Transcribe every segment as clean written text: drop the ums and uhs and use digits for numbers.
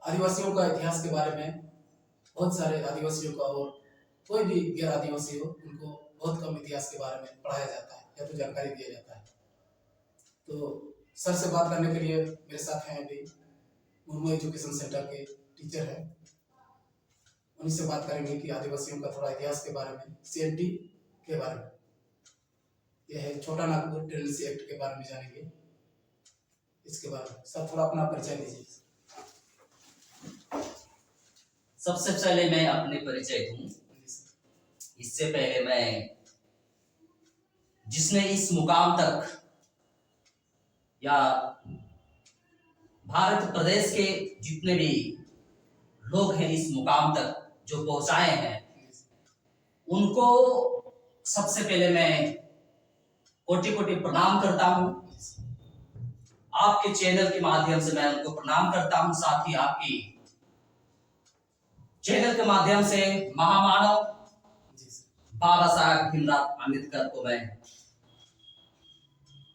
आदिवासियों का इतिहास के बारे में बहुत सारे आदिवासियों का और कोई भी गैर आदिवासी हो उनको बहुत कम इतिहास के बारे में पढ़ाया जाता है या तो जानकारी दिया जाता है। तो सर से बात करने के लिए मेरे साथ हैं अभी मुर्मू एजुकेशन सेंटर के टीचर हैं। उन्हीं से बात करेंगे कि आदिवासियों का थोड़ा इतिहास के बारे में, CNT के बारे में, यह है छोटा नागपुर टेनेंसी एक्ट के बारे में जानेंगे। इसके बारे में सर थोड़ा अपना परिचय दीजिए। सबसे पहले मैं अपने परिचय दूं। इससे पहले मैं जिसने इस मुकाम तक या भारत प्रदेश के जितने भी लोग हैं इस मुकाम तक जो पहुंचाए हैं उनको सबसे पहले मैं कोटि कोटि प्रणाम करता हूं। आपके चैनल के माध्यम से मैं उनको प्रणाम करता हूं। साथ ही आपकी चैनल के माध्यम से महामानव बाबा साहब भीमराव अम्बेडकर को मैं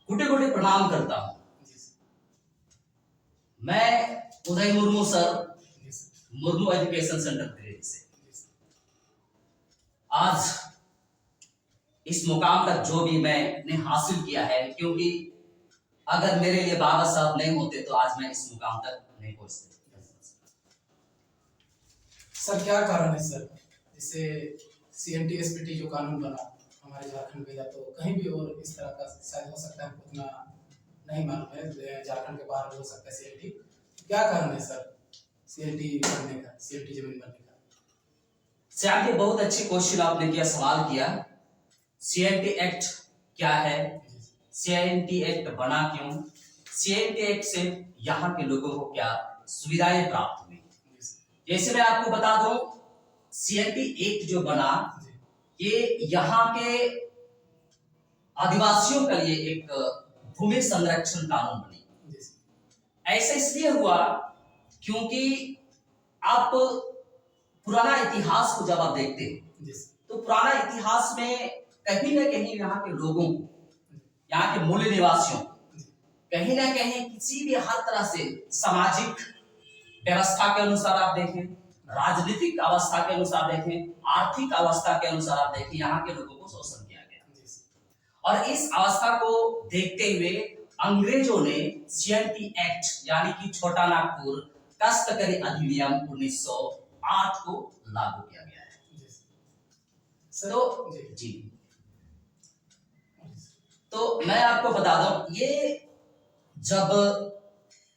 कोटि कोटि प्रणाम करता हूं। मैं Uday Murmu sir, Murmu education centre Delhi से आज इस मुकाम तक जो भी मैंने हासिल किया है, क्योंकि अगर मेरे लिए बाबा साहब नहीं होते तो आज मैं इस मुकाम तक नहीं पहुंच सकता। सर क्या कारण है सर, जैसे CNT SPT जो कानून बना हमारे झारखंड में, या तो कहीं भी और इस तरह का शायद हो सकता है, हमको उतना नहीं मालूम है, झारखंड के बाहर हो सकता है CNT, क्या कारण है सर CNT बनने का, CNT जमीन बनने का? श्याम जी बहुत अच्छी क्वेश्चन आपने किया, सवाल किया। CNT एक्ट क्या है, CNT एक्ट बना क्यों, CNT एक्ट से यहाँ के लोगों को क्या सुविधाएं प्राप्त हुई। जैसे मैं आपको बता दूं, CNT एक्ट जो बना ये यहाँ के आदिवासियों के लिए एक भूमि संरक्षण कानून बनी। ऐसा इसलिए हुआ क्योंकि आप पुराना इतिहास को जब आप देखते हैं तो पुराना इतिहास में कहीं ना कहीं यहाँ के लोगों को, यहाँ के मूल निवासियों कहीं ना कहीं किसी भी हर तरह से सामाजिक व्यवस्था के अनुसार आप देखें, राजनीतिक अवस्था के अनुसार देखें, आर्थिक अवस्था के अनुसार आप देखें, यहाँ के लोगों को शोषण किया गया। और इस अवस्था को देखते हुए अंग्रेजों ने CNT एक्ट यानी कि छोटा नागपुर काश्तकारी अधिनियम 1908 को लागू किया गया है। तो जी, तो मैं आपको बता दूं, ये जब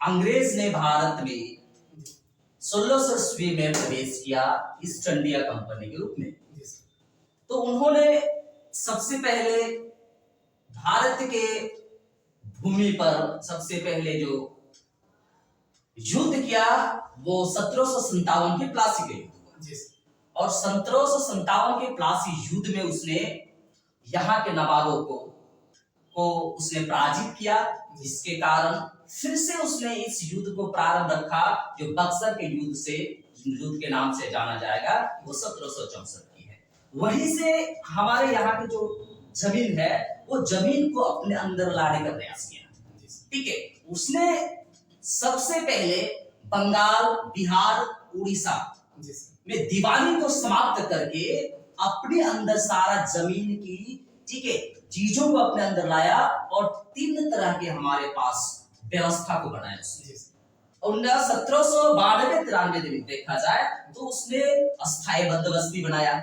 अंग्रेज ने भारत में 1600 में प्रवेश किया ईस्ट इंडिया कंपनी के रूप में, तो उन्होंने सबसे पहले भारत के भूमि पर सबसे पहले जो युद्ध किया वो 1757 के प्लासी के युद्ध, और 1757 के प्लासी युद्ध में उसने यहाँ के नवाबों को उसने पराजित किया, जिसके कारण फिर से उसने इस युद्ध को प्रारंभ रखा जो बक्सर के युद्ध से, युद्ध के नाम से जाना जाएगा, वो 1764 की है। वहीं से हमारे यहाँ की जो जमीन है वो जमीन को अपने अंदर लाने का प्रयास किया। ठीक है, उसने सबसे पहले बंगाल, बिहार, उड़ीसा में दीवानी को समाप्त करके अपने अंदर सारा जमीन की, ठीक है, चीजों को अपने अंदर लाया और 3 तरह के हमारे पास व्यवस्था को बनाया उसने। और 1792-93 में देखा जाए तो उसने अस्थायी बंदोबस्ती बनाया।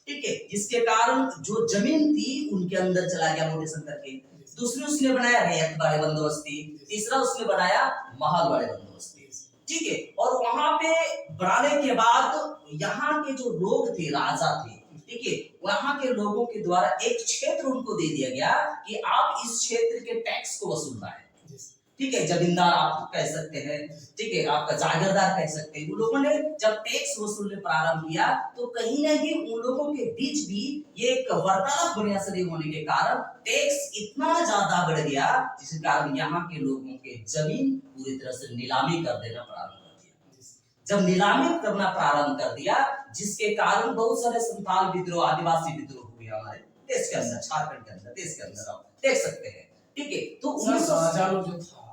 ठीक है, जिसके कारण जो जमीन थी उनके अंदर चला गया मोटेशन करके। दूसरी उसने बनाया रैयत वाले बंदोबस्ती, तीसरा उसने बनाया महल वाले बंदोबस्ती। ठीक है, और वहां पे बनाने के बाद यहाँ के जो लोग थे, राजा थे, ठीक है, वहां के लोगों के द्वारा एक क्षेत्र उनको दे दिया गया कि आप इस क्षेत्र के टैक्स को वसूलना है। ठीक है, जमींदार आप कह सकते हैं, ठीक है, आपका जागीरदार कह सकते हैं। उन लोगों ने जब टैक्स वसूलने प्रारंभ किया तो कहीं ना कहीं उन लोगों के बीच भी ये एक वार्तालाप बुनियादी होने के कारण टैक्स इतना ज्यादा बढ़ गया, जिसके कारण यहाँ के लोगों के जमीन पूरी तरह से नीलामी कर देना प्रारंभ कर दिया। जब नीलामी करना प्रारंभ कर दिया, जिसके कारण बहुत सारे संथाल विद्रोह, आदिवासी विद्रोह हुए हमारे देश के अंदर, झारखंड के अंदर, देश के अंदर आप देख सकते हैं। ठीक है, तो राजा लोग जो था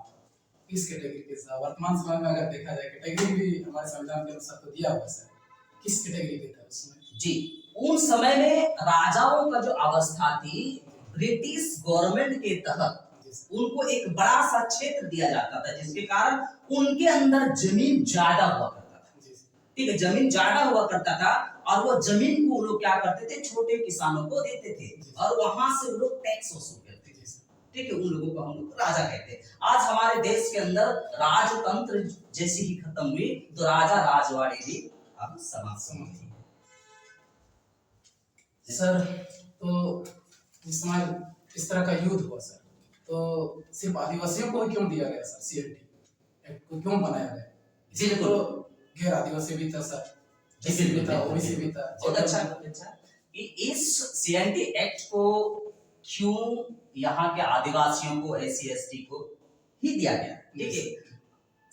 किस कैटेगरी के था? वर्तमान समय में अगर देखा जाए कैटेगरी भी हमारे संविधान के अनुसार तो दिया हुआ है सर, किस कैटेगरी के था उसमें? जी, उन समय में राजाओं का जो अवस्था थी, ब्रिटिश गवर्नमेंट के तहत उनको एक बड़ा सा क्षेत्र दिया जाता था, जिसके कारण उनके अंदर जमीन ज्यादा हुआ करता था। ठीक है, जमीन ज्यादा हुआ करता था और वो जमीन को लोग क्या करते थे, छोटे किसानों को देते थे और वहां से वो लोग टैक्स वसूल करते थे। ठीक है, उन लोगों को हम लोग राजा कहते हैं। आज हमारे देश के अंदर राजतंत्र जैसी ही खत्म हुई तो राजा राजवाड़ी भी अब समाप्त हुई। सर तो जिस समय इस तरह का युद्ध हुआ सर, तो सिर्फ आदिवासियों को क्यों दिया गया सर? सीएलटी एक्ट को क्यों बनाया गया? इसलिए तो गैर आदिवासी भी था सर, एससी भी था, ओबीसी भी था। बहुत अच्छा। इस सीएलटी एक्ट को क्यों यहाँ के आदिवासियों को, एससी एसटी को ही दिया गया? ठीक है,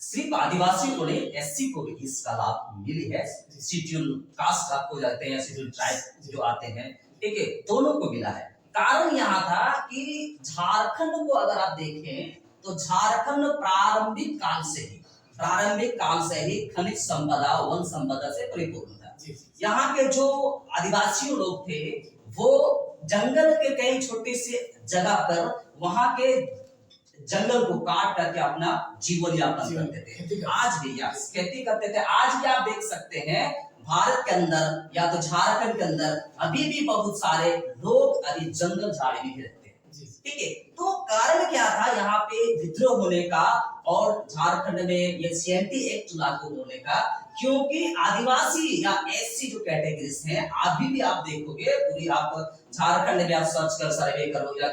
सिर्फ आदिवासियों को नहीं, एससी को भी इसका लाभ मिली है। शेड्यूल कास्ट आपको जाते हैं, शेड्यूल ट्राइब जो आते हैं, ठीक है, दोनों को मिला है। कारण यहाँ था कि झारखंड को अगर आप देखें तो झारखंड प्रारंभिक काल से ही खनिज संपदा, वन संपदा से परिपूर्ण था। यहाँ के जो आदिवासी लोग थे वो जंगल के कई छोटे से जगह पर वहां के जंगल को काट करके अपना जीवन यापन करते थे। आज भी खेती करते थे। आज भी आप देख सकते हैं भारत के अंदर या तो झारखंड के अंदर अभी भी बहुत सारे लोग अभी जंगल झाड़ी में रहते हैं। ठीक है, तो कारण क्या था यहाँ पे विद्रोह होने का और झारखंड में ये सीएलटी एक्ट लागू होने का? क्योंकि आदिवासी या एससी जो कैटेगरीज हैं, अभी भी आप देखोगे पूरी, आप झारखंड में आप सर्च कर सर्वे करो या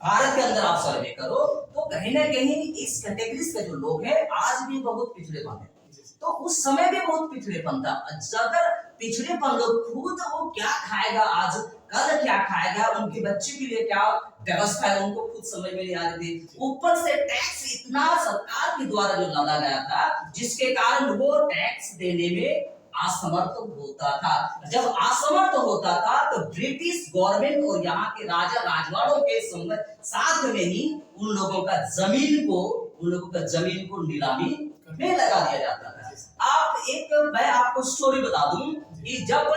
भारत के अंदर आप सर्वे करो तो कहीं ना कहीं इस कैटेगरीज के जो लोग हैं आज भी बहुत पिछड़ेपन है। तो उस समय भी बहुत पिछड़ेपन था। अगर पिछड़ेपन लोग खुद वो क्या खाएगा, आज कल क्या खाएगा, उनके बच्चे के लिए क्या व्यवस्था है, उनको खुद समझ में नहीं आ रही थी। ऊपर से टैक्स इतना सरकार के द्वारा जो लादा गया था, जिसके कारण वो टैक्स देने में असमर्थ होता था। जब असमर्थ होता था तो ब्रिटिश गवर्नमेंट और यहाँ के राजा राजवाड़ों के साथ में ही उन लोगों का जमीन को नीलामी में लगा दिया जाता था। मैं आपको स्टोरी बता दूं कि जब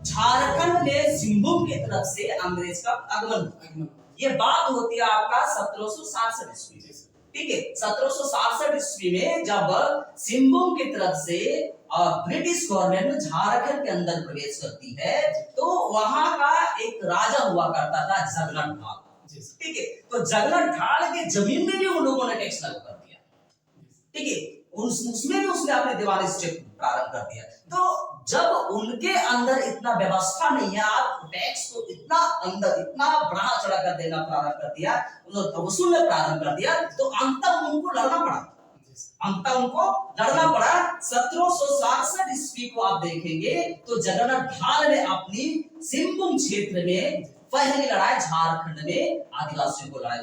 झारखंड में सिंहभूम की तरफ से अंग्रेज का आगमन, ये बात होती है आपका 1767 ईस्वी। ठीक है, 1767 ईस्वी में जब सिंहभूम की तरफ से ब्रिटिश गवर्नमेंट झारखंड के अंदर प्रवेश करती है तो वहां का एक राजा हुआ करता था जगलन ढाल। ठीक है, तो जगलन ढाल के जमीन में भी उन लोगों ने टैक्स लागू कर दिया। ठीक है, उसमें भी उसने अपने दीवानी स्टेप प्रारंभ कर दिया। तो जब उनके अंदर इतना व्यवस्था नहीं है, आप टैक्स को इतना बढ़ा चढ़ा कर देना प्रारंभ कर दिया, वसूलना प्रारंभ कर दिया, तो अंततः उनको लड़ना पड़ा। 1767 ईस्वी को आप देखेंगे तो जगन्नाथ ढाल ने अपनी सिंहभूम क्षेत्र में पहली लड़ाई झारखंड में आदिवासियों को लड़ाई।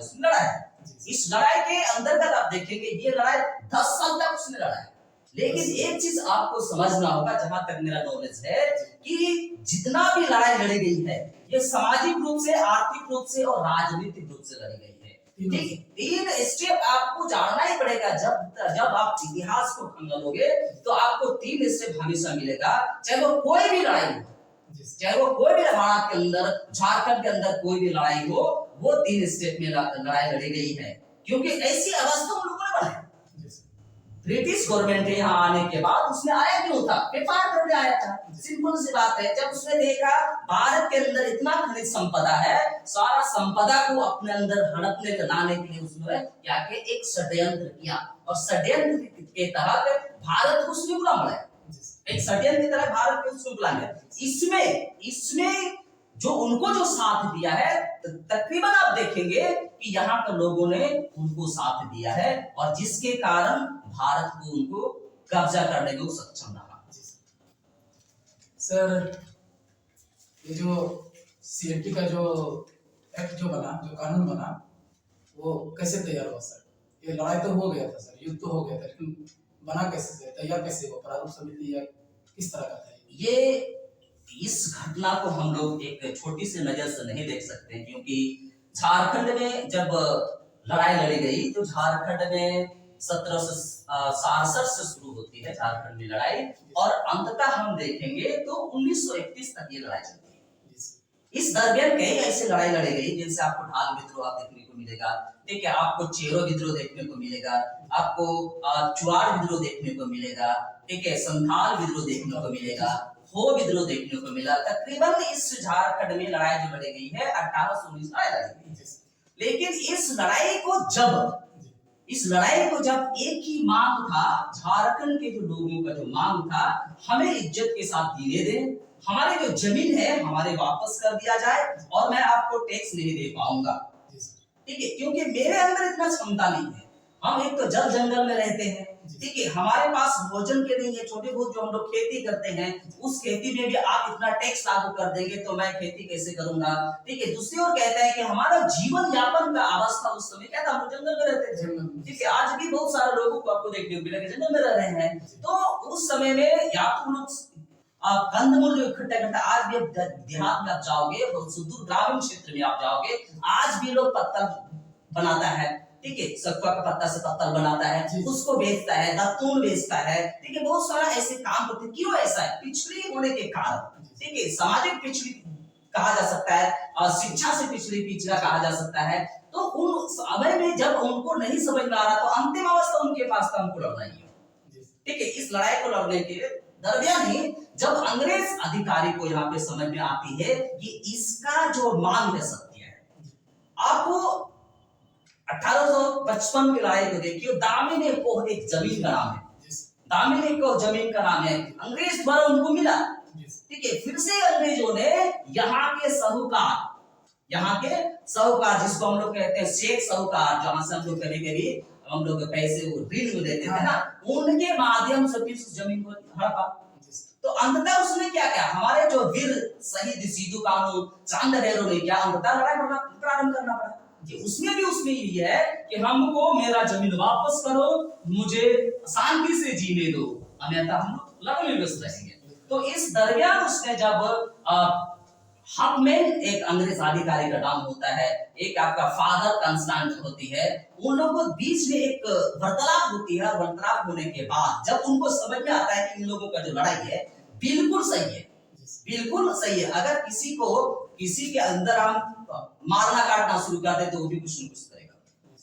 इस लड़ाई के अंतर्गत आप देखेंगे ये लड़ाई 10 साल तक उसने लड़ा है। लेकिन एक चीज आपको समझना होगा, जहां तक मेरा नॉलेज है, कि जितना भी लड़ाई लड़ी गई है ये सामाजिक रूप से, आर्थिक रूप से और राजनीतिक रूप से लड़ी गई है। ठीक है, 3 स्टेप आपको जानना ही पड़ेगा। जब आप इतिहास को खंगालोगे तो आपको 3 स्टेप हमेशा मिलेगा, चाहे वो कोई भी लड़ाई हो, चाहे वो कोई भी भारत के अंदर, झारखंड के अंदर कोई भी लड़ाई हो, वो 3 स्टेप में लड़ाई लड़ी गई है। क्योंकि ऐसी अवस्था उन लोगों ने बनाई। ब्रिटिश गवर्नमेंट यहाँ आने के बाद उसने आया क्यों था? व्यापार करने आया था। सिंपल सी बात है। जब उसने देखा भारत के अंदर इतना खनिज संपदा है, सारा संपदा को अपने अंदर हड़पने लाने के लिए उसने क्या किया, एक षड्यंत्र किया और षड्यंत्र के तहत भारत को उसने बुला बनाया। एक षड्यंत्र की तरह भारत को उसने बुला लिया। इसमें जो उनको जो साथ दिया है, तकरीबन आप देखेंगे कि यहाँ के लोगों ने उनको साथ दिया है और जिसके कारण भारत को उनको कब्जा करने में सक्षम रहा। सर ये जो सीएलटी का जो एक्ट जो कानून बना, वो कैसे तैयार हुआ सर? ये लड़ाई तो हो गया था सर, युद्ध तो हो गया था, लेकिन बना कैसे, तैयार कैसे हुआ? प्रारूप समिति या किस तरह का था ये? इस घटना को हम लोग एक छोटी सी नजर से नहीं देख सकते, क्योंकि झारखंड में जब लड़ाई लड़ी गई जो झारखंड में 1767 से शुरू होती है झारखंड में लड़ाई, और अंततः हम देखेंगे तो 1931 तक ये लड़ाई चलती है। इस दरमियान कई ऐसे लड़ाई लड़ी गई जिनसे आपको ढाल विद्रोह देखने को मिलेगा, ठीक है, आपको चेरो विद्रोह देखने को मिलेगा, आपको चुआड़ विद्रोह देखने को मिलेगा, ठीक है, संथाल विद्रोह देखने को मिलेगा, हो विद्रोह देखने को मिला। तकरीबन इस झारखंड में लड़ाई जो लड़ी गई है 1819 लड़ाई लड़ी गई। लेकिन इस लड़ाई को जब एक ही मांग था, झारखंड के जो लोगों का जो मांग था, हमें इज्जत के साथ जीने दें, हमारे जो जमीन है हमारे वापस कर दिया जाए, और मैं आपको टैक्स नहीं दे पाऊंगा, ठीक है, क्योंकि मेरे अंदर इतना क्षमता नहीं है। हम एक तो जल जंगल में रहते हैं, ठीक है, हमारे पास भोजन के लिए छोटे बहुत जो हम लोग खेती करते हैं, उस खेती में भी आप इतना टैक्स लागू कर देंगे तो मैं खेती कैसे करूंगा, ठीक है। दूसरी ओर कहते हैं कि हमारा जीवन यापन का अवस्था उस समय क्या था, हम जंगल में रहते थे, ठीक है, आज भी बहुत सारे लोगों को आपको देखने को मिलेगा जंगल में रह रहे हैं। तो उस समय में या तो लोग कंदमूल इकट्ठा करता, आज भी देहात में आप जाओगे, सुदूर ग्रामीण क्षेत्र में आप जाओगे, आज भी लोग पत्तल बनाता है, ठीक है, सखुआ का पत्ता से पत्तल बनाता है, उसको बेचता है, दातून बेचता है, ठीक है, बहुत सारा ऐसे काम करते हैं। क्यों ऐसा है? पिछड़ी होने के कारण, ठीक है, सामाजिक पिछड़ी कहा जा सकता है और शिक्षा से पिछड़ा कहा जा सकता है। तो उन समय में जब उनको नहीं समझ में आ रहा, तो अंतिम अवस्था उनके पास था, हमको लड़ना ही है, ठीक है। इस लड़ाई को लड़ने के दरमियान ही जब अंग्रेज अधिकारी को यहाँ पे समझ में आती है कि इसका जो मांग है सत्य है, आपको 1855 की लड़ाई को देखिए, दामिनी कोह एक जमीन का नाम है, दामिनी कोह जमीन का नाम है, अंग्रेज द्वारा उनको मिला, ठीक है। फिर से अंग्रेजों ने यहाँ के साहूकार जिसको हम लोग कहते हैं शेख साहूकार, जहां से हम लोग कभी हम लोग पैसे ऋण में देते थे ना, उनके माध्यम से फिर उस जमीन को हड़पा। तो अंततः उसने क्या किया, हमारे जो वीर शहीद सिद्धू कानू चांद भैरव ने क्या अंततः लड़ाई प्रारंभ करना पड़ा कि उसमें यही है कि हमको मेरा जमीन वापस करो, मुझे शांति से जीने दो, अन्यथा हम लोग लड़ने में व्यस्त रहेंगे। तो इस दरमियान उसने जब हकमैन एक अंग्रेज अधिकारी का नाम होता है, एक आपका फादर कंस्टेंट होती है, उन लोगों के बीच में एक वार्तालाप होती है, और वार्तालाप होने के बाद जब उनको समझ में आता है कि इन लोगों का जो लड़ाई है बिल्कुल सही है, बिल्कुल सही है, अगर किसी के अंदर हम मारना काटना शुरू कर दे तो वो भी कुछ न कुछ करेगा,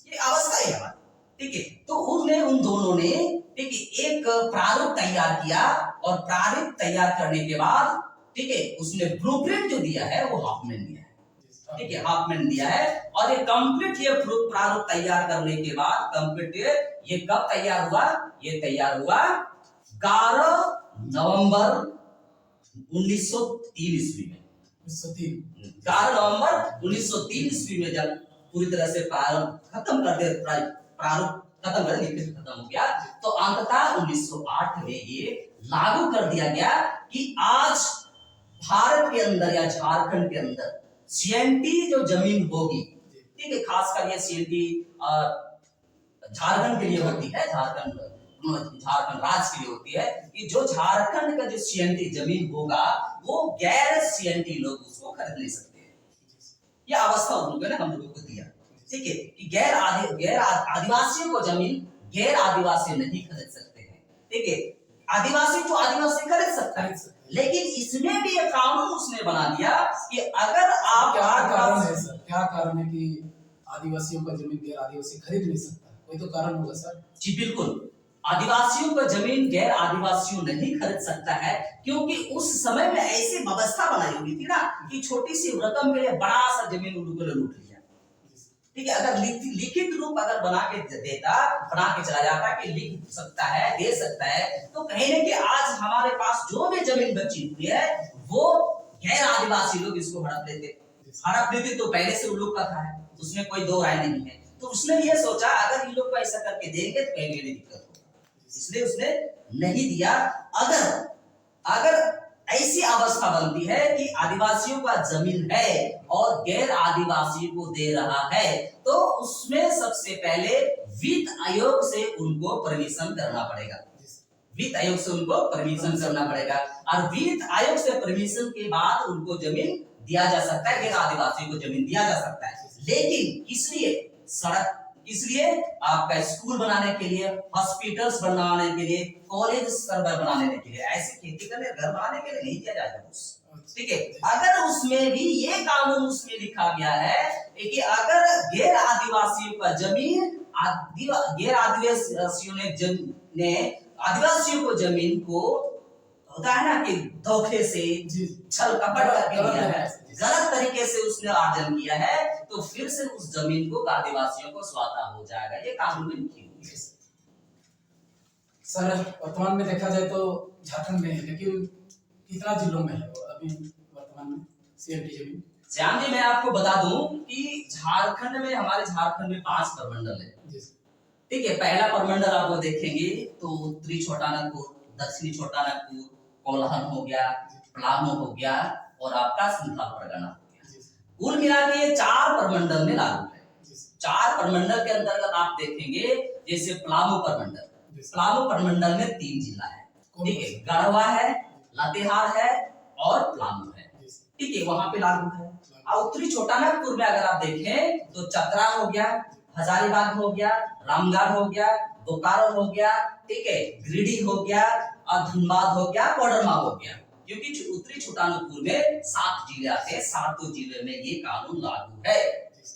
ये अवस्था है हमारी, ठीक है। तो उन दोनों ने, ठीक है, एक प्रारूप तैयार किया, और प्रारूप तैयार करने के बाद, ठीक है, उसने ब्लूप्रिंट जो दिया है वो हाफमैन दिया है, ठीक है, हाफमैन दिया है। और ये कंप्लीट ये प्रारूप तैयार करने के बाद कंप्लीट ये कब तैयार हुआ, ये तैयार हुआ 11 नवंबर 1903 ईस्वी में, 11 नवंबर 1903 ईस्वी में जब पूरी तरह से प्रारूप खत्म कर लिखित खत्म हो गया, तो अंततः 1908 में ये लागू कर दिया गया कि आज भारत के अंदर या झारखंड के अंदर सीएनटी जो जमीन होगी, ठीक है, खासकर ये सीएनटी झारखंड के लिए होती है, झारखंड राज्य के लिए होती है, कि जो झारखंड का जो सीएनटी जमीन होगा वो गैर सीएनटी लोग उसको खरीद नहीं सकते हैं। यह अवस्था उन लोगों ने हम लोगों को दिया, ठीक है, कि गैर आदिवासियों को जमीन गैर आदिवासी नहीं खरीद सकते हैं, ठीक है, आदिवासी तो आदिवासी खरीद सकता है, लेकिन इसमें भी एक कानून उसने बना दिया कि अगर आप क्या कारण है कि आदिवासियों का जमीन गैर आदिवासी खरीद नहीं सकता, कोई तो कारण होगा सर। जी बिल्कुल, आदिवासियों का जमीन गैर आदिवासियों नहीं खरीद सकता है, क्योंकि उस समय में ऐसी व्यवस्था बनाई हुई थी ना कि छोटी सी रकम के लिए बड़ा सा जमीन उन लोगों ने लूट लिया, ठीक है। अगर लिखित रूप अगर बना के चला जाता कि लिख सकता है, दे सकता है, तो कहीं ना कि आज हमारे पास जो भी जमीन बची हुई है वो गैर आदिवासी लोग इसको हड़प लेते तो पहले से उन लोग का था, उसमें कोई दो राय नहीं है। तो उसने ये सोचा अगर इन लोग को ऐसा करके देंगे तो कहीं दिक्कत होगा, इसलिए उसने नहीं दिया। अगर ऐसी अवस्था बनती है कि आदिवासियों का जमीन है और गैर आदिवासी को दे रहा है, तो उसमें सबसे पहले वित्त आयोग से उनको परमिशन करना पड़ेगा, वित्त आयोग से उनको परमिशन करना पड़ेगा, और वित्त आयोग से परमिशन के बाद उनको जमीन दिया जा सकता है, गैर आदिवासी को जमीन दिया जा सकता है। लेकिन इसलिए सड़क इसलिए आपका स्कूल बनाने के लिए, हॉस्पिटल्स बनाने के लिए, कॉलेज सर्वर बनाने के लिए, ऐसे खेती करने घर बनाने के लिए नहीं दिया जाएगा घूस। ठीक है, अगर उसमें भी ये कानून उसमें लिखा गया है कि अगर गैर आदिवासियों का जमीन गैर आदिवासियों ने आदिवासियों को जमीन को होता है ना कि धोखे से छल कपट करके दिया है, गलत तरीके से उसने अर्जन किया है, तो फिर से उस जमीन को आदिवासियों को स्वाता हो जाएगा। ये कानून में लिखी हुई है। सर वर्तमान में देखा जाए तो झारखंड में है, लेकिन कितना जिलों में है वो अभी वर्तमान में सीएमटी जमीन? श्याम जी, मैं आपको बता दूं कि हमारे झारखंड में 5 प्रमंडल है। ठीक है, पहला प्रमंडल आप वो देखेंगे तो उत्तरी छोटा नागपुर, दक्षिणी छोटा नागपुर, कोल्हान हो गया, पलामू हो गया और आपका संथाल परगना हो गया। कुल मिला के ये 4 प्रमंडल में लागू है। 4 प्रमंडल के अंतर्गत आप देखेंगे जैसे पलामू प्रमंडल में 3 जिला है। ठीक है, गढ़वा है, लातेहार है और पलामू है। ठीक है, वहां पे लागू है। और उत्तरी छोटा नागपुर में अगर आप देखें तो चतरा हो गया, हजारीबाग हो गया, रामगढ़ हो गया, बोकारो हो गया, ठीक है, गिरिडीह हो गया और धनबाद हो गया, कोडरमा हो गया। क्योंकि उत्तरी छोटा नागपुर में 7 जिले आते हैं, 7 जिले में ये कानून लागू है।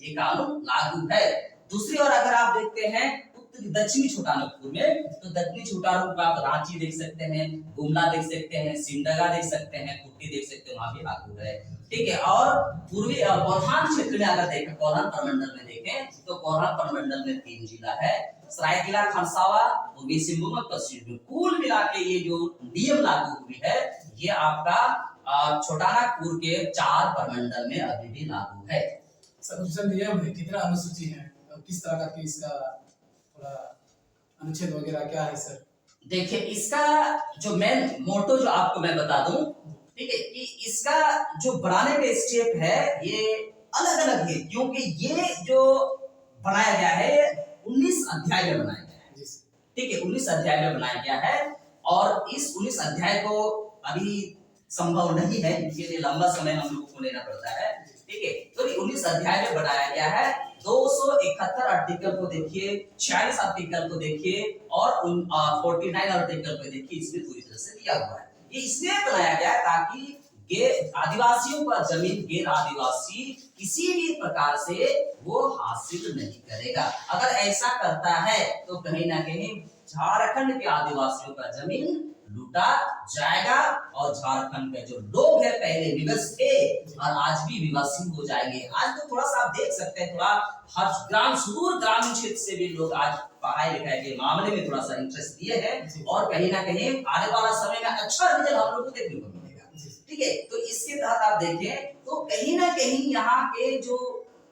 ये कानून लागू है। दूसरी ओर अगर आप देखते हैं दक्षिणी छोटा नागपुर में, तो दक्षिणी छोटा नागपुर आप रांची देख सकते हैं, गुमला देख सकते हैं, सिमडेगा देख सकते हैं, कुट्टी देख सकते हैं, वहां भी लागू है। ठीक है, और पूर्वी कोल्हान क्षेत्र में अगर देखें, कोल्हान प्रमंडल में देखें तो कोल्हान प्रमंडल में 3 जिला है, सरायकेला, खरसावा, पूर्वी सिंहभूम और पश्चिमी सिंहभूम। कुल मिला के ये जो नियम लागू हुई है, ये आपका छोटा नागपुर के 4 प्रमंडल में अभी भी लागू है। सर नियम है, कितना अनुसूची है और किस तरह का इसका अनुच्छेद वगैरह क्या है सर? देखिए, इसका जो मेन मोटो जो आपको मैं बता दूं, ठीक है, कि इसका जो बनाने का स्टेप है ये अलग अलग है, क्योंकि ये जो बनाया गया है 19 अध्याय में बनाया गया है। ठीक है, 19 अध्याय में बनाया गया है और इस 19 अध्याय को अभी संभव नहीं है, इसके लिए लंबा समय हम लोगों को लेना पड़ता है। ठीक है, तो 19 अध्याय में बनाया गया है। 271 आर्टिकल को देखिए, 46 आर्टिकल को देखिए और 49 आर्टिकल को देखिए, इसमें पूरी तरह से दिया हुआ है। ये इसलिए बनाया गया ताकि आदिवासियों का जमीन गैर आदिवासी किसी भी प्रकार से वो हासिल नहीं करेगा। अगर ऐसा करता है तो कहीं ना कहीं झारखंड के आदिवासियों का जमीन लूटा जाएगा और झारखंड के जो लोग हैं पहले विवश थे और आज भी विवशी हो जाएंगे। आज तो थोड़ा सा आप देख सकते हैं, थोड़ा हर सुदूर ग्रामीण क्षेत्र से भी लोग आज पढ़ाई लिखाई के मामले में थोड़ा सा इंटरेस्ट दिए हैं और कहीं ना कहीं आने वाला समय में अच्छा रिजल्ट हम लोग को देखने को मिलेगा। ठीक है, तो इसके तहत आप देखें तो कहीं ना कहीं यहाँ के जो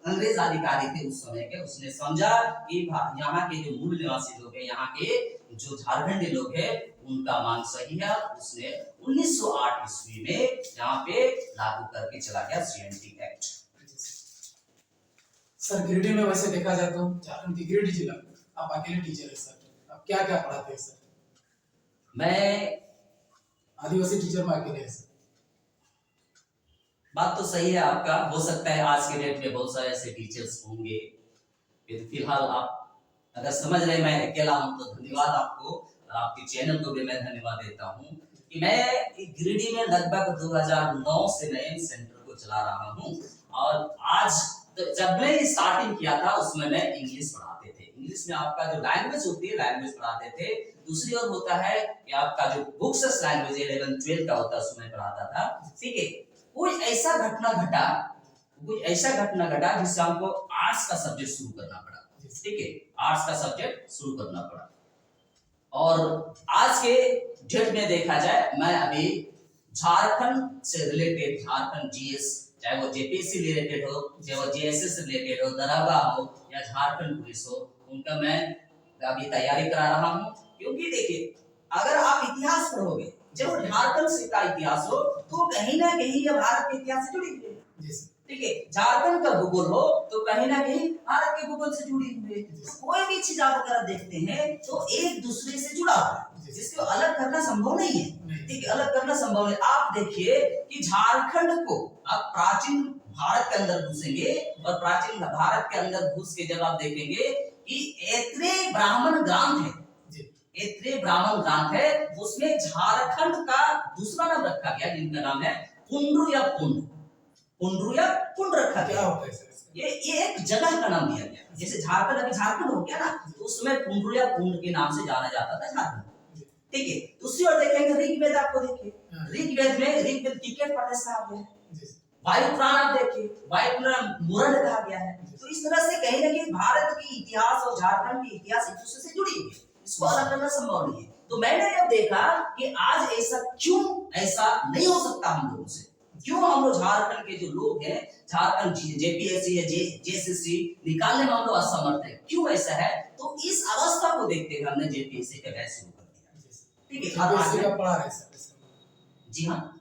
अंग्रेज अधिकारी थे उस समय के, उसने समझा कि यहाँ के जो मूल निवासी लोग हैं, यहाँ के जो झारखंडी लोग हैं, उनका मांग सही है। उसने 1908 ईस्वी में यहाँ पे लागू करके चला गया सीएनटी एक्ट। सर गिरिडीह में वैसे देखा जाए तो झारखंड की गिरिडीह जिला आप अकेले टीचर है सर, आप क्या क्या पढ़ाते हैं सर? मैं आदिवासी टीचर में अकेले है सर। बात तो सही है आपका, हो सकता है आज के डेट में बहुत सारे ऐसे टीचर्स होंगे, फिलहाल आप अगर समझ रहे मैं अकेला हूं तो धन्यवाद आपको, आपके चैनल को भी मैं धन्यवाद देता हूं कि मैं गिरिडीह में लगभग 2009 से मैं सेंटर को चला रहा हूं और आज जब मैं स्टार्टिंग किया था उसमें मैं इंग्लिश पढ़ाते थे। इंग्लिश में आपका जो लैंग्वेज होती है लैंग्वेज पढ़ाते थे, दूसरी ओर होता है कि आपका जो बुक्स लैंग्वेज 11-12 का होता है उसमें पढ़ाता था। ठीक है, कोई ऐसा घटना घटा जिससे हमको आर्ट्स का सब्जेक्ट शुरू करना पड़ा। ठीक है, आर्ट्स का सब्जेक्ट शुरू करना पड़ा और आज के डेट में देखा जाए मैं अभी झारखंड से रिलेटेड, झारखंड जीएस, चाहे वो जेपीएससी रिलेटेड हो, चाहे वो जेएसएस रिलेटेड हो, दरोगा हो या झारखंड पुलिस हो, उनका मैं अभी तैयारी करा रहा हूं। क्योंकि देखिए, अगर आप इतिहास पढ़ोगे, जब झारखंड से का इतिहास हो तो कहीं ना कहीं ये भारत के इतिहास से जुड़ी हुई है। ठीक है, झारखंड का भूगोल हो तो कहीं ना कहीं भारत के भूगोल से जुड़ी हुई है। कोई भी चीज आप अगर देखते हैं तो एक दूसरे से जुड़ा हुआ है, जिसको अलग करना संभव नहीं है। ठीक है, अलग करना संभव नहीं। आप देखिए कि झारखंड को आप प्राचीन भारत के अंदर घुसेंगे और प्राचीन भारत के अंदर घुस के जब आप देखेंगे कि एत्रे ब्राह्मण ग्रंथ है, जी एत्रे ब्राह्मण ग्रंथ है, उसमें झारखंड का दूसरा नाम रखा गया जिनका नाम है पुंड्रू या पुंड, पुंड्रू या पुंड रखा क्या गया। होता है सर इसका? ये एक जगह का नाम दिया गया, जैसे झारखंड अभी झारखंड हो गया ना, तो उसमें पुंड्रू या पुंड के नाम से जाना जाता था झारखंड। ठीक है, दूसरी ओर देखेंगे ऋग्वेद, आपको देखिए ऋग्वेद में ऋग्वेद टिकेट पढ़ने से आ गया है, वायु पुराण आप देखिए वायु पुराण मुरण कहा गया है। तो इस तरह से कहीं ना कहीं भारत की इतिहास और झारखंड की इतिहास एक दूसरे से जुड़ी हुई है, इसको अलग करना संभव नहीं है। तो मैंने जब देखा कि आज ऐसा क्यों, ऐसा नहीं हो सकता हम लोगों से, क्यों हम लोग झारखंड के जो लोग हैं, झारखंड जेपीएससी या जेएसएससी निकालने में हम लोग असमर्थ है, क्यों ऐसा है? तो इस अवस्था को देखते हुए हमने जेपीएससी का बैच शुरू कर दिया। ठीक है, जी हाँ,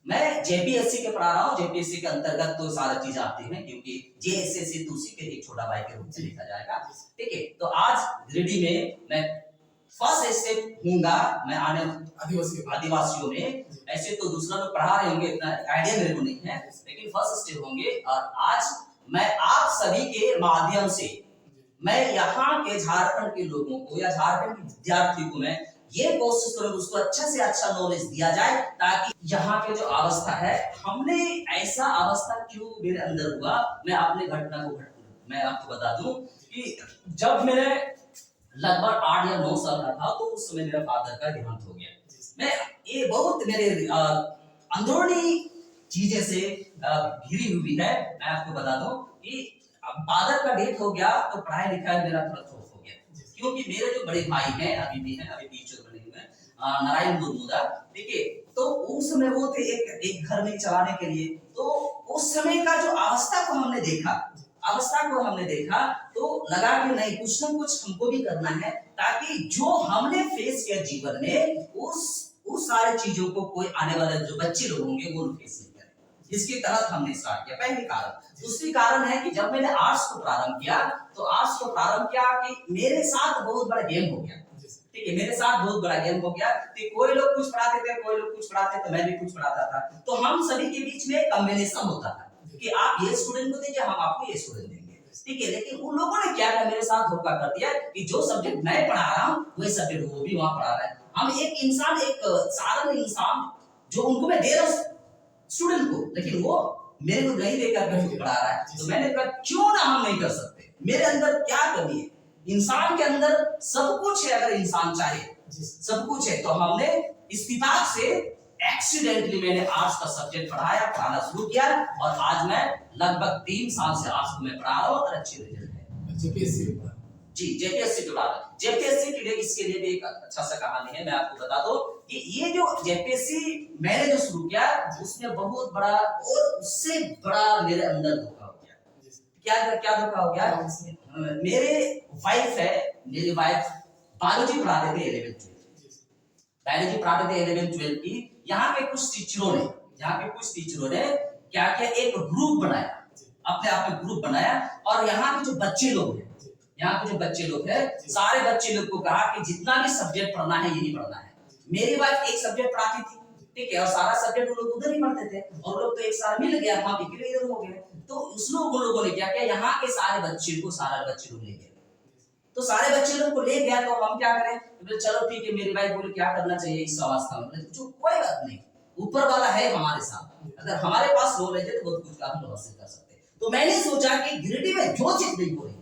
मैं जेपीएससी के पढ़ा रहा हूँ। जेपीएससी के अंतर्गत तो सारी चीज आती है, क्योंकि जेएसएससी तो उसी के एक छोटा भाई के रूप में देखा जाएगा। ठीक है, तो आज गिरिडीह में मैं फर्स्ट स्टेप हूँगा, मैं आने आदिवासियों में, ऐसे तो दूसरा लोग पढ़ा रहे होंगे, इतना आइडिया मेरे को नहीं है, लेकिन फर्स्ट स्टेप होंगे। और आज मैं आप सभी के माध्यम से मैं यहाँ के झारखंड के लोगों को या झारखंड के विद्यार्थियों को मैं ये कोशिश करूंगा उसको अच्छा से अच्छा नॉलेज दिया जाए, ताकि यहाँ के जो अवस्था है, हमने ऐसा अवस्था क्यों मेरे अंदर हुआ, मैं अपने घटना को मैं आपको बता दूं कि जब मैंने लगभग 8 या 9 साल का था, तो उस समय मेरा फादर का देहांत हो गया। मैं ये बहुत मेरे अंदरूनी चीजें से घिरी हुई है। मैं आपको बता दूं कि फादर का डेथ हो गया तो पढ़ाई लिखाई मेरा थोड़ा ठप हो गया, क्योंकि मेरे जो बड़े भाई हैं अभी भी हैं, अभी टीचर बने हुए हैं, नारायण मुर्मुदा। ठीक है, तो उस समय वो थे एक घर में चलाने के लिए। तो उस समय का जो अवस्था को हमने देखा, तो लगा कि नहीं, कुछ ना कुछ हमको भी करना है, ताकि जो हमने फेस किया जीवन में, उस सारी चीजों को कोई आने वाले जो बच्चे लोग होंगे वो फेस नहीं करें। इसके तहत हमने स्टार्ट किया, पहली कारण। दूसरी कारण है कि जब मैंने आर्ट्स को प्रारंभ किया, तो आर्ट्स को प्रारंभ किया कि मेरे साथ बहुत बड़ा गेम हो गया। ठीक है, मेरे साथ बहुत बड़ा गेम हो गया कि कोई लोग कुछ पढ़ाते थे, कोई लोग कुछ पढ़ाते, तो मैं भी कुछ पढ़ाता था। तो हम सभी के बीच में कॉम्बिनेशन होता था कि आप ये स्टूडेंट को दीजिए, हम आपको ये स्टूडेंट देंगे। ठीक है, लेकिन उन लोगों ने क्या किया, मेरे साथ धोखा कर दिया कि जो सब्जेक्ट मैं पढ़ा रहा हूँ वही सब्जेक्ट वो भी वहां पढ़ा रहा है। हम एक इंसान, एक साधारण इंसान जो उनको मैं दे रहा हूँ स्टूडेंट को, लेकिन वो मेरे को नहीं देकर के पढ़ा रहा है। तो मैंने कहा क्यों ना हम नहीं कर सकते, मेरे अंदर क्या कमी है? इंसान के अंदर सब कुछ है, अगर इंसान चाहे सब कुछ है। तो हमने इत्तेफाक से एक्सीडेंटली मैंने आर्ट्स का सब्जेक्ट पढ़ाना शुरू किया, और आज मैं लगभग 3 साल से आर्ट्स को मैं पढ़ा रहा हूँ और अच्छे रिजल्ट है। जेपीएससी के बाद जेपीएससी के लिए, इसके लिए भी एक अच्छा सा कहानी है, मैं आपको बता दूं कि ये जो जेपीएससी मैंने जो शुरू किया, उसमें बहुत बड़ा और उससे बड़ा मेरे अंदर धोखा हो गया। क्या धोखा हो गया? मेरे वाइफ बायोलॉजी पढ़ाते थे 11th 12th की। यहाँ के कुछ टीचरों ने क्या किया, एक ग्रुप बनाया, अपने आप में ग्रुप बनाया, और यहाँ के जो बच्चे लोग हैं, सारे बच्चे लोग को कहा कि जितना भी सब्जेक्ट पढ़ना है यही पढ़ना है। मेरी वाइफ एक सब्जेक्ट पढ़ाती थी, ठीक है, और सारा सब्जेक्ट वो लोग उधर ही पढ़ते थे, और लोग तो एक साल मिल गया, हम अकेले इधर हो गए। तो उन लोगों ने क्या किया, यहाँ के सारे बच्चे लोग ले गए। तो सारे बच्चे लोग को ले गया, तो हम क्या करें? तो चलो ठीक है, मेरी वाइफ बोले क्या करना चाहिए इस अवस्था में? जो कोई बात नहीं, ऊपर वाला है हमारे साथ, अगर हमारे पास नॉलेज है तो बहुत कुछ हम हासिल कर सकते हैं। तो मैंने सोचा कि गिरिडीह में जो चीज नहीं हो रही है,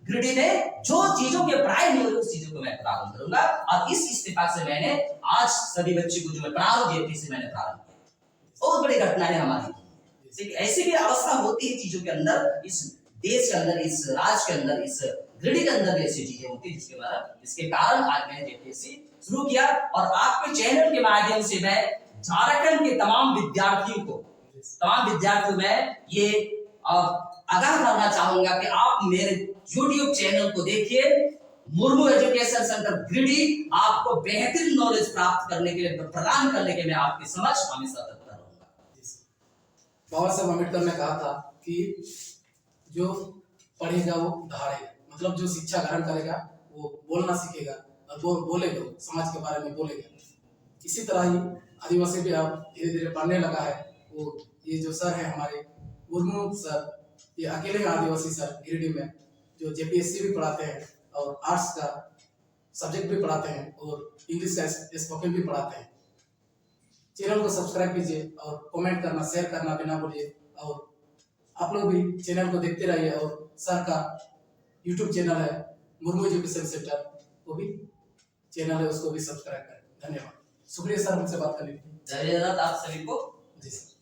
गिरिडीह में जो चीजों के पढ़ाई नहीं हो रही, उस चीजों को मैं प्रारंभ करूंगा। और इस इत्तेफाक से मैंने आज सभी बच्चे को जो मैं पढ़ा रहा हूँ जेपी से मैंने प्रारंभ किया। बहुत बड़ी घटना है हमारी। ऐसी भी अवस्था होती है चीजों के अंदर, इस देश के अंदर, इस राज्य के अंदर, इस गिरिडीह के अंदर ऐसी चीजें होती है, जिसके कारण आज मैंने जेपीएससी शुरू किया। और आपके चैनल के माध्यम से मैं झारखंड के तमाम विद्यार्थियों में ये आगाह करना चाहूंगा कि आप मेरे YouTube चैनल को देखिए, मुर्मू एजुकेशन सेंटर गिरिडीह आपको बेहतरीन नॉलेज प्राप्त करने के लिए, प्रदान करने के लिए आपके समक्ष हमेशा तत्पर रहूंगा। बाबा साहब अम्बेडकर ने कहा था कि जो पढ़ेगा वो दहाड़ेगा, मतलब जो शिक्षा ग्रहण करेगा वो बोलना सीखेगा, और वो बोलेगा, समाज के बारे में बोलेगा। इसी तरह ही आदिवासी भी अब धीरे धीरे पढ़ने लगा है। वो ये जो सर है हमारे मुर्मू सर, ये अकेले आदिवासी सर गिरिडीह में, जो जेपीएससी भी पढ़ाते हैं और आर्ट्स का सब्जेक्ट भी पढ़ाते हैं और इंग्लिश का स्पोकन भी पढ़ाते हैं। चैनल को सब्सक्राइब कीजिए और कमेंट करना, शेयर करना भी ना भूलिए। और आप लोग भी चैनल को देखते रहिए। और सर का यूट्यूब चैनल है मुर्मू एजुकेशन सेंटर, वो भी चैनल है, उसको भी सब्सक्राइब करें। धन्यवाद, शुक्रिया सर हमसे बात करने के लिए। धन्यवाद आप सभी को। जी सर।